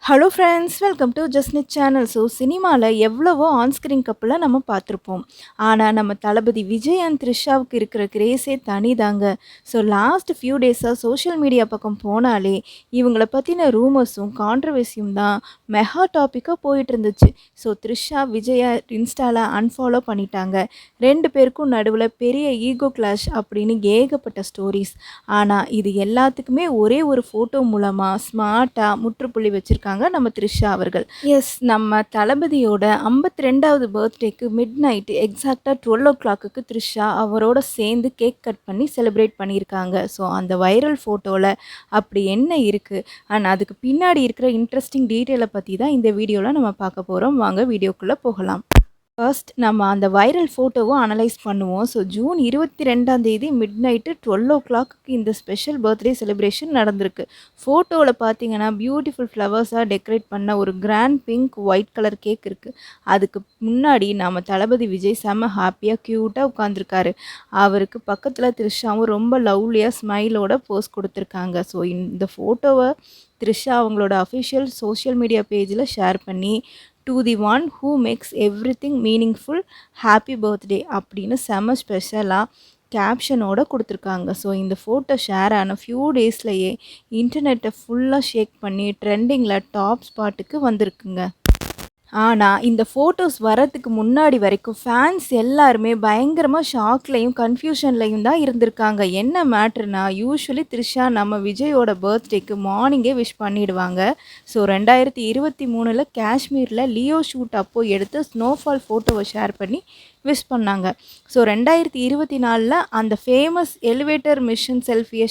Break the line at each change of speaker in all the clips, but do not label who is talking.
Hello friends, welcome to ஜஸ்னிட் channel. So சினிமாவில் எவ்வளவோ ஆன்ஸ்க்ரீன் கப்பலை நம்ம பார்த்துருப்போம். ஆனால் நம்ம தளபதி விஜய் அண்ட் த்ரிஷாவுக்கு இருக்கிற கிரேஸே தனிதாங்க. ஸோ லாஸ்ட் ஃபியூ டேஸாக சோஷியல் மீடியா பக்கம் போனாலே இவங்கள பற்றின ரூமர்ஸும் கான்ட்ரவர்சியும் தான் மெகா டாப்பிக்காக போயிட்டு இருந்துச்சு. ஸோ த்ரிஷா விஜயை இன்ஸ்டாவில் அன்ஃபாலோ பண்ணிட்டாங்க. ரெண்டு பேருக்கும் நடுவில் பெரிய ஈகோ கிளாஷ் அப்படின்னு ஏகப்பட்ட ஸ்டோரிஸ். ஆனால் இது எல்லாத்துக்குமே ஒரே ஒரு ஃபோட்டோ மூலமாக ஸ்மார்ட்டாக முற்றுப்புள்ளி வச்சுருக்காங்க நம்ம த்ரிஷா அவர்கள். எஸ், நம்ம தளபதியோட 52வது பர்த்டேக்கு மிட் நைட்டு எக்ஸாக்டாக 12 o'clock த்ரிஷா அவரோட சேர்ந்து கேக் கட் பண்ணி செலிப்ரேட் பண்ணியிருக்காங்க. ஸோ அந்த வைரல் ஃபோட்டோவில் அப்படி என்ன இருக்குது அண்ட் அதுக்கு பின்னாடி இருக்கிற இன்ட்ரெஸ்டிங் டீட்டெயிலை பற்றி தான் இந்த வீடியோவில் நம்ம பார்க்க போகிறோம். வாங்க வீடியோக்குள்ளே போகலாம். ஃபர்ஸ்ட் நம்ம அந்த வைரல் ஃபோட்டோவும் அனலைஸ் பண்ணுவோம். So June 22 mid night 12 o'clock இந்த ஸ்பெஷல் பர்த்டே செலிப்ரேஷன் நடந்திருக்கு. ஃபோட்டோவில் பார்த்தீங்கன்னா பியூட்டிஃபுல் ஃப்ளவர்ஸாக டெக்கரேட் பண்ண ஒரு grand pink white colour cake இருக்குது. அதுக்கு முன்னாடி நம்ம தளபதி விஜய் செம்ம ஹாப்பியாக க்யூட்டாக உட்காந்துருக்காரு. அவருக்கு பக்கத்தில் த்ரிஷாவும் ரொம்ப லவ்லியாக ஸ்மைலோட போஸ் கொடுத்துருக்காங்க. ஸோ இந்த ஃபோட்டோவை த்ரிஷா அவங்களோட அஃபிஷியல் சோஷியல் மீடியா பேஜில் ஷேர் பண்ணி to the one who maths everything meaningful happy birthday அப்படின்னு செம ஸ்பெஷலாக கேப்ஷனோட கொடுத்துருக்காங்க. ஸோ இந்த ஃபோட்டோ ஷேர் ஆன ஃபியூ டேஸ்லையே இன்டர்நெட்டை ஃபுல்லாக ஷேக் பண்ணி ட்ரெண்டிங்கில் டாப் ஸ்பாட்டுக்கு வந்திருக்குங்க. ஆனால் இந்த ஃபோட்டோஸ் வரத்துக்கு முன்னாடி வரைக்கும் ஃபேன்ஸ் எல்லாருமே பயங்கரமாக ஷாக்லையும் கன்ஃபியூஷன்லையும் தான் இருந்திருக்காங்க. என்ன மேட்ருனா, யூஸ்வலி த்ரிஷா நம்ம விஜயோட பர்த்டேக்கு மார்னிங்கே விஷ் பண்ணிடுவாங்க. ஸோ 2023 காஷ்மீரில் லியோ ஷூட் அப்போ எடுத்து ஸ்னோஃபால் ஃபோட்டோவை ஷேர் பண்ணி விஷ் பண்ணாங்க. ஸோ 2024 அந்த ஃபேமஸ் எலிவேட்டர் மிஷன் செல்ஃபியை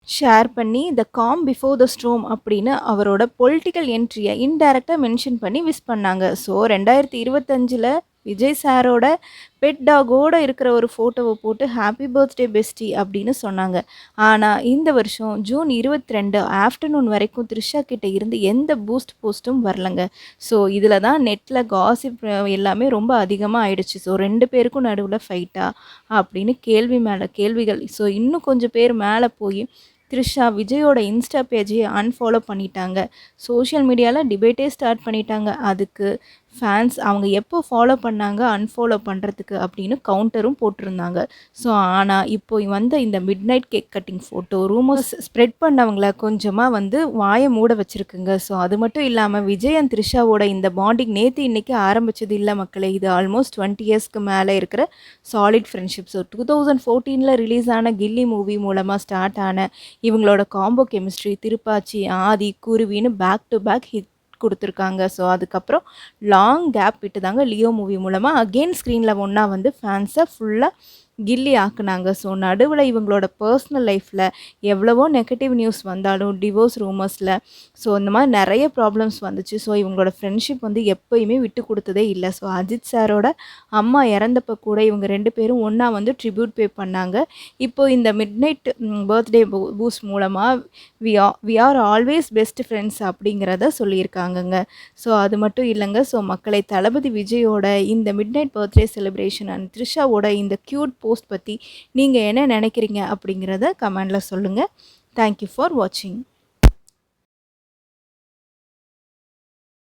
ஷேர் பண்ணி த காம் பிஃபோர் த ஸ்ட்ரோம் அப்படின்னு அவரோட பொலிட்டிக்கல் என்ட்ரியை இன்டைரக்டாக மென்ஷன் பண்ணி விஷ் பண்ணாங்க. ஸோ 2025 விஜய் சாரோட பெட் டாகோடு இருக்கிற ஒரு ஃபோட்டோவை போட்டு ஹாப்பி பர்த்டே பெஸ்டி அப்படின்னு சொன்னாங்க. ஆனால் இந்த வருஷம் ஜூன் 22 ஆஃப்டர்நூன் வரைக்கும் த்ரிஷா கிட்ட இருந்து எந்த பூஸ்ட் போஸ்ட்டும் வரலங்க. ஸோ இதில் தான் நெட்டில் காசிப் எல்லாமே ரொம்ப அதிகமாக ஆயிடுச்சு. ஸோ ரெண்டு பேருக்கும் நடுவில் ஃபைட்டா அப்படின்னு கேள்வி மேலே கேள்விகள். ஸோ இன்னும் கொஞ்சம் பேர் மேலே போய் த்ரிஷா விஜயோட இன்ஸ்டா பேஜையை அன்ஃபாலோ பண்ணிட்டாங்க. சோஷியல் மீடியாவில் டிபேட்டே ஸ்டார்ட் பண்ணிட்டாங்க. அதுக்கு ஃபேன்ஸ் அவங்க எப்போ ஃபாலோ பண்ணாங்க அன்ஃபாலோ பண்ணுறதுக்கு அப்படின்னு கவுண்டரும் போட்டிருந்தாங்க. ஸோ ஆனால் இப்போ வந்த இந்த midnight cake cutting photo rumours spread பண்ணவங்கள கொஞ்சமாக வாயை மூட வச்சுருக்குங்க. ஸோ அது மட்டும் இல்லாமல் விஜய் அண்ட் த்ரிஷாவோட இந்த பாண்டிங் நேற்று இன்றைக்கி ஆரம்பித்தது இல்லை மக்களே. இது ஆல்மோஸ்ட் 20 இயர்ஸ்க்கு மேலே இருக்கிற சாலிட் ஃப்ரெண்ட்ஷிப். ஸோ 2014 ரிலீஸ் ஆன கில்லி மூவி மூலமாக ஸ்டார்ட் ஆன இவங்களோட காம்போ கெமிஸ்ட்ரி திருப்பாச்சி, ஆதி, குருவின்னு பேக் டு பேக் ஹிட் கொடுத்துருக்காங்க. ஸோ அதுக்கப்புறம் லாங் கேப் விட்டு தாங்க லியோ மூவி மூலமாக அகெயின் ஸ்க்ரீனில் ஒன்றா ஃபேன்ஸை ஃபுல்லாக கில்லி ஆக்குனாங்க. ஸோ நடுவில் இவங்களோட பர்சனல் லைஃப்பில் எவ்வளவோ நெகட்டிவ் நியூஸ் வந்தாலும் டிவோர்ஸ் ரூமர்ஸில் ஸோ இந்த மாதிரி நிறைய ப்ராப்ளம்ஸ் வந்துச்சு. ஸோ இவங்களோட ஃப்ரெண்ட்ஷிப் எப்போயுமே விட்டு கொடுத்ததே இல்லை. ஸோ அஜித் சாரோட அம்மா இறந்தப்போ கூட இவங்க ரெண்டு பேரும் ஒன்றா ட்ரிபியூட் பே பண்ணாங்க. இப்போது இந்த மிட் நைட் பர்த்டே பூஸ்ட் மூலமாக we are always best friends அப்படிங்கிறத சொல்லியிருக்காங்கங்க. ஸோ அது மட்டும் இல்லைங்க. ஸோ மக்களை தளபதி விஜயோட இந்த midnight birthday celebration and த்ரிஷாவோட இந்த க்யூட் போஸ்ட் பற்றி நீங்கள் என்ன நினைக்கிறீங்க அப்படிங்கிறத கமெண்டில் சொல்லுங்கள். தேங்க்யூ ஃபார் வாட்சிங்.